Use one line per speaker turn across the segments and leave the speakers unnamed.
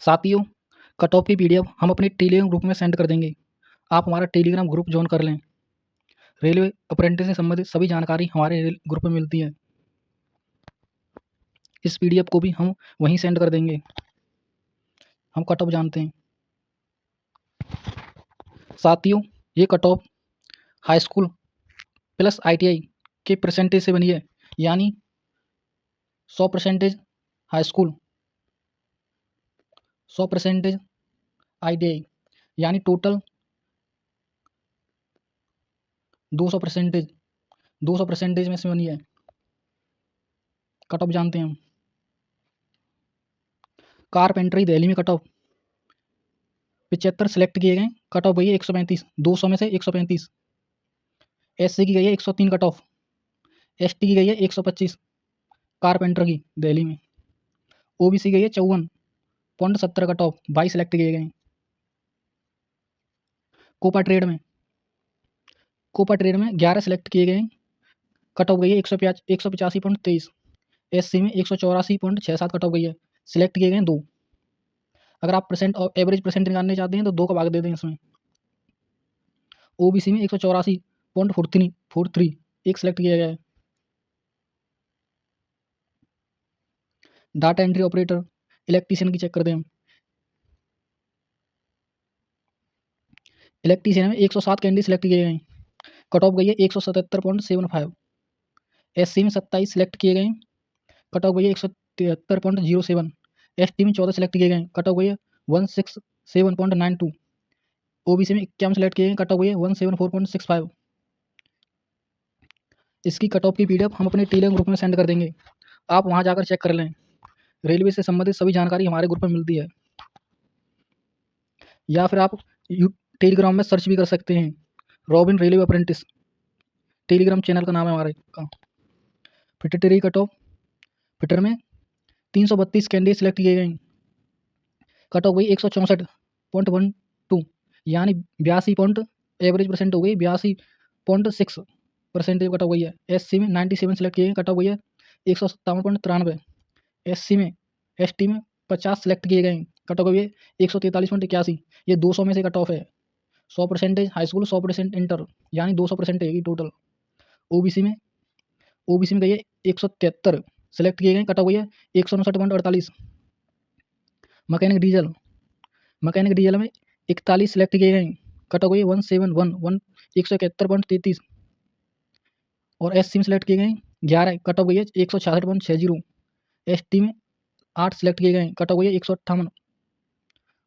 साथियों, cut off की PDF हम अपने टेलीग्राम ग्रुप में सेंड कर देंगे। आप हमारा टेलीग्राम ग्रुप ज्वाइन कर लें। रेलवे अप्रेंटिस से संबंधित सभी जानकारी हमारे ग्रुप में मिलती है। इस पीडीएफ को भी हम वहीं सेंड कर देंगे। हम कट ऑफ जानते हैं। साथियों, ये cut off high school plus ITI के परसेंटेज से बनी है, यानी 100% हाई स्कूल, 100% आईटीआई, यानी टोटल 200%, 200% में से बनी है। कट ऑफ जानते हैं हम। कारपेंटरी दिल्ली में कट ऑफ 75 सिलेक्ट किए गए। कट ऑफ गई है 135, 200 में से 135। एससी की गई है 103 कट ऑफ। एसटी की गई है 125 कारपेंटर की दिल्ली में। ओबीसी गई है 54.70 कट ऑफ, 22 सिलेक्ट किए गए। कोपा ट्रेड में 11 सिलेक्ट किए गए। कट ऑफ गई है 185.23। एससी में 184.67 कट ऑफ गई है। सिलेक्ट किए गए 2। अगर आप परसेंट और एवरेज परसेंट निकालने चाहते हैं तो 2 का भाग दे दें इसमें। ओबीसी में 184.43 एक सिलेक्ट किया गया है। डाटा एंट्री ऑपरेटर इलेक्ट्रीशियन की चेक कर दें हम। इलेक्ट्रीशियन में 107 कैंडिडेट सिलेक्ट किए गए। कट ऑफ गई है 177.75। एससी में 27 सिलेक्ट किए गए। कट ऑफ गई है 173.07। एसटी में 14 सिलेक्ट किए गए। कट ऑफ गई है 167.92। ओबीसी में 51 सिलेक्ट किए गए। कट ऑफ गई है 174.65। इसकी कट ऑफ की पीडीएफ हम अपने टेलीग्राम ग्रुप में सेंड कर देंगे। आप वहां जाकर चेक कर लें। रेलवे से संबंधित सभी जानकारी हमारे ग्रुप में मिलती है। या फिर आप टेलीग्राम में सर्च भी कर सकते हैं, robin railway apprentice Telegram channel का नाम है हमारे का। फिटर कट ऑफ फिटर में 332 कैंडिडेट सिलेक्ट किए गए। कट ऑफ गई 164.12, यानी 82 पॉइंट एवरेज परसेंट हो गई, 82.6% कट ऑफ गई है। एससी में 97 सिलेक्ट किए गए। कट ऑफ गई है 157.93। एससी में एसटी में 50 सिलेक्ट किए गए। कट ऑफ गई है 143.81। ये 200 में से कट ऑफ है। 100% हाई स्कूल, 100% इंटर, यानी 200% है टोटल। ओबीसी में गई है 173 सिलेक्ट किए गए। कट ऑफ गई है 159.48। मैकेनिक डीजल में 41 सिलेक्ट किए गए। कट ऑफ गई है 171.33। और एससी में सिलेक्ट किए गए 11। कट ऑफ गई है 166.60। एसटी में 8 सिलेक्ट किए गए। कट ऑफ गई है 158।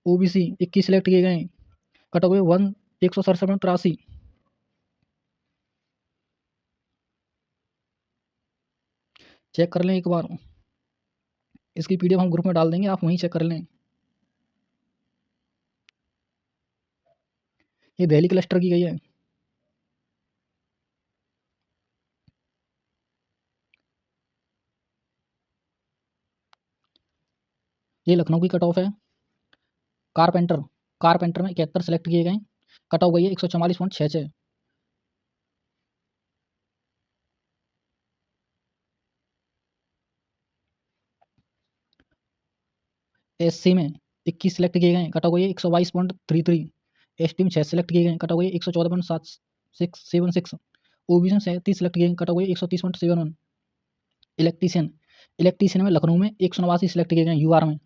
ओबीसी 21 सिलेक्ट किए गए। कट ऑफ गई 167.83। चेक कर लें एक बार। इसकी पीडीएफ हम ग्रुप में डाल देंगे, आप वहीं चेक कर लें। ये दिल्ली क्लस्टर की गई है। ये लखनऊ की कट ऑफ है। कारपेंटर में 71 सिलेक्ट किए गए। कट ऑफ गई है 144.66। एससी में 21 सिलेक्ट किए गए। कट ऑफ गई है 122.33। एसटी में 6 सिलेक्ट किए गए। कट ऑफ गई है 114.76। ओबीसी में 37 सिलेक्ट किए गए। कट ऑफ गई है 130.71। इलेक्ट्रीशियन में लखनऊ में 189 सिलेक्ट किए गए यूआर में।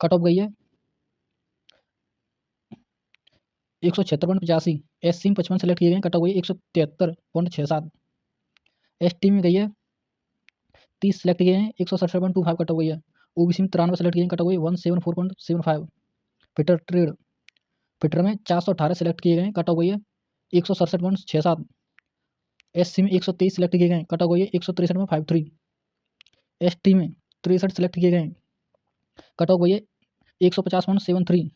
कट ऑफ गई है 176.85। एससी में 55 सिलेक्ट किए गए। कट ऑफ गई है 173.67। एसटी में गई है 30 सिलेक्ट किए हैं, 167.25 कट ऑफ गई है। ओबीसी में 93 सेलेक्ट किए, कट ऑफ गई 174.75। फिटर में 418 सेलेक्ट किए गए, कट ऑफ गई है 167.67। एससी में 123 सेलेक्ट किए गए, कट ऑफ गई है 163.53। एसटी में 63 सेलेक्ट किए गए, कट ऑफ गई है 150.73।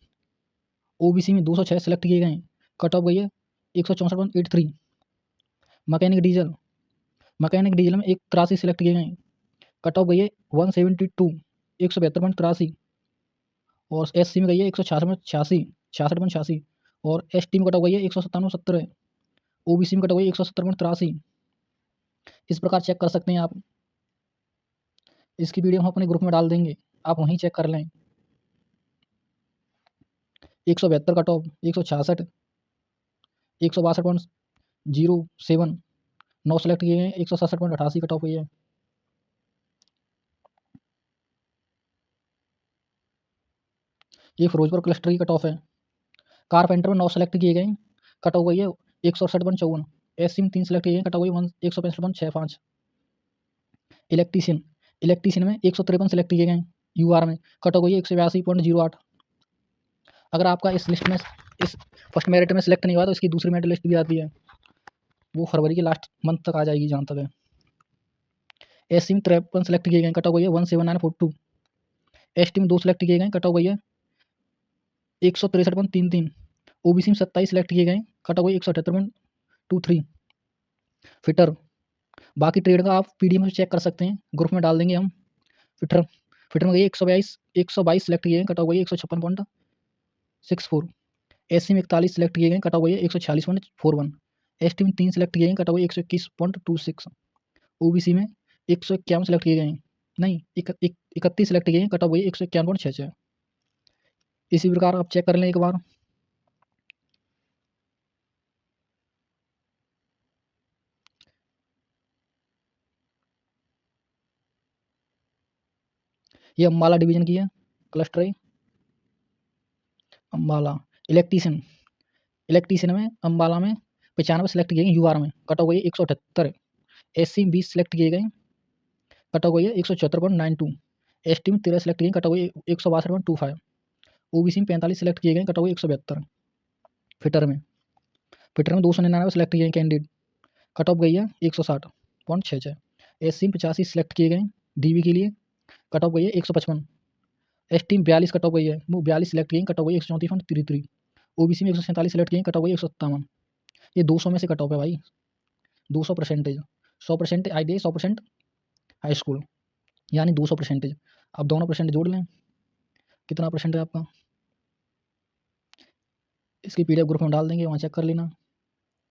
ओबीसी में 206 सेलेक्ट किए गए, कट ऑफ गई है 164.83। मैकेनिक डीजल में 83 सेलेक्ट किए गए, कट ऑफ गई है 172, 172.83। और एससी में गई है 166.86। और एसटी में कट ऑफ गई है 197.70। ओबीसी में कट ऑफ गई है 170.83। इस प्रकार चेक कर सकते हैं आप। इसकी वीडियो हम अपने ग्रुप में डाल देंगे, आप वहीं चेक कर लें। 172 कट ऑफ, 166, 162.07, 9 सेलेक्ट किए गए, 167.88 कट ऑफ हुई है। ये फिरोजपुर क्लस्टर की कट ऑफ है। कारपेंटर में 9 सेलेक्ट किए गए, कट ऑफ गई है 168.54। एससी में 3 सेलेक्ट किए गए, कट ऑफ गई 165.65। इलेक्ट्रीशियन में 153 सेलेक्ट किए गए यूआर में, कट ऑफ गई है 182.08। अगर आपका इस लिस्ट में इस फर्स्ट मेरिट में सेलेक्ट नहीं हुआ तो इसकी दूसरी मेरिट लिस्ट भी आती है, वो फरवरी के लास्ट मंथ तक आ जाएगी जहाँ तक है। एससी में 53 सेलेक्ट किए गए, कट ऑफ गई है 179.42। एसटी में 2 सेलेक्ट किए गए, कट ऑफ गई है 163.33। ओबीसी में 27 सेलेक्ट किए गए, कट ऑफ गई 178.23। फिटर, बाकी ट्रेड का आप पीडीएफ में चेक कर सकते हैं, ग्रुप में डाल देंगे हम। फिटर में गई 122 सेलेक्ट किए गए, कट ऑफ गई 156.64। एससी में 41 सेलेक्ट किए गए, कट ऑफ गई 146.41। एसटी में 3 सेलेक्ट किए गए, कट ऑफ गई 121.26। ओबीसी में 151 सेलेक्ट किए गए, नहीं 31 सेलेक्ट किए गए, कट ऑफ गई 151.66। इसी प्रकार आप चेक कर लें एक बार। ये अम्बाला डिवीजन की है क्लस्टर ए, अम्बाला। इलेक्ट्रीशियन में अम्बाला में 95 सेलेक्ट किए गए यूआर में, कट ऑफ गई 178। एससी में 20 सेलेक्ट किए गए, कट ऑफ गई है 174.92। एसटी में 13 सेलेक्ट किए, कट ऑफ गई 162.25। ओबीसी में 45 सेलेक्ट किए गए, कट ऑफ गई 172। फिटर में 299 सेलेक्ट किए कैंडिडेट, कट ऑफ गई है 160.66। एससी में 85 सेलेक्ट किए गए डीबी के लिए, कट ऑफ गई है 155। एसटी में 42 कट ऑफ गई है, वो 42 सेलेक्ट किए, कट ऑफ गई 134.33। ओबीसी में 147 सेलेक्ट किए, कट ऑफ गई 157। ये 200 में से कट ऑफ है भाई, 200%। 100% आईटीआई, 100% हाई स्कूल, यानी 200%। अब दोनों परसेंट जोड़ लें, कितना परसेंट है आपका। इसकी पीडीएफ ग्रुप में डाल देंगे, वहाँ चेक कर लेना।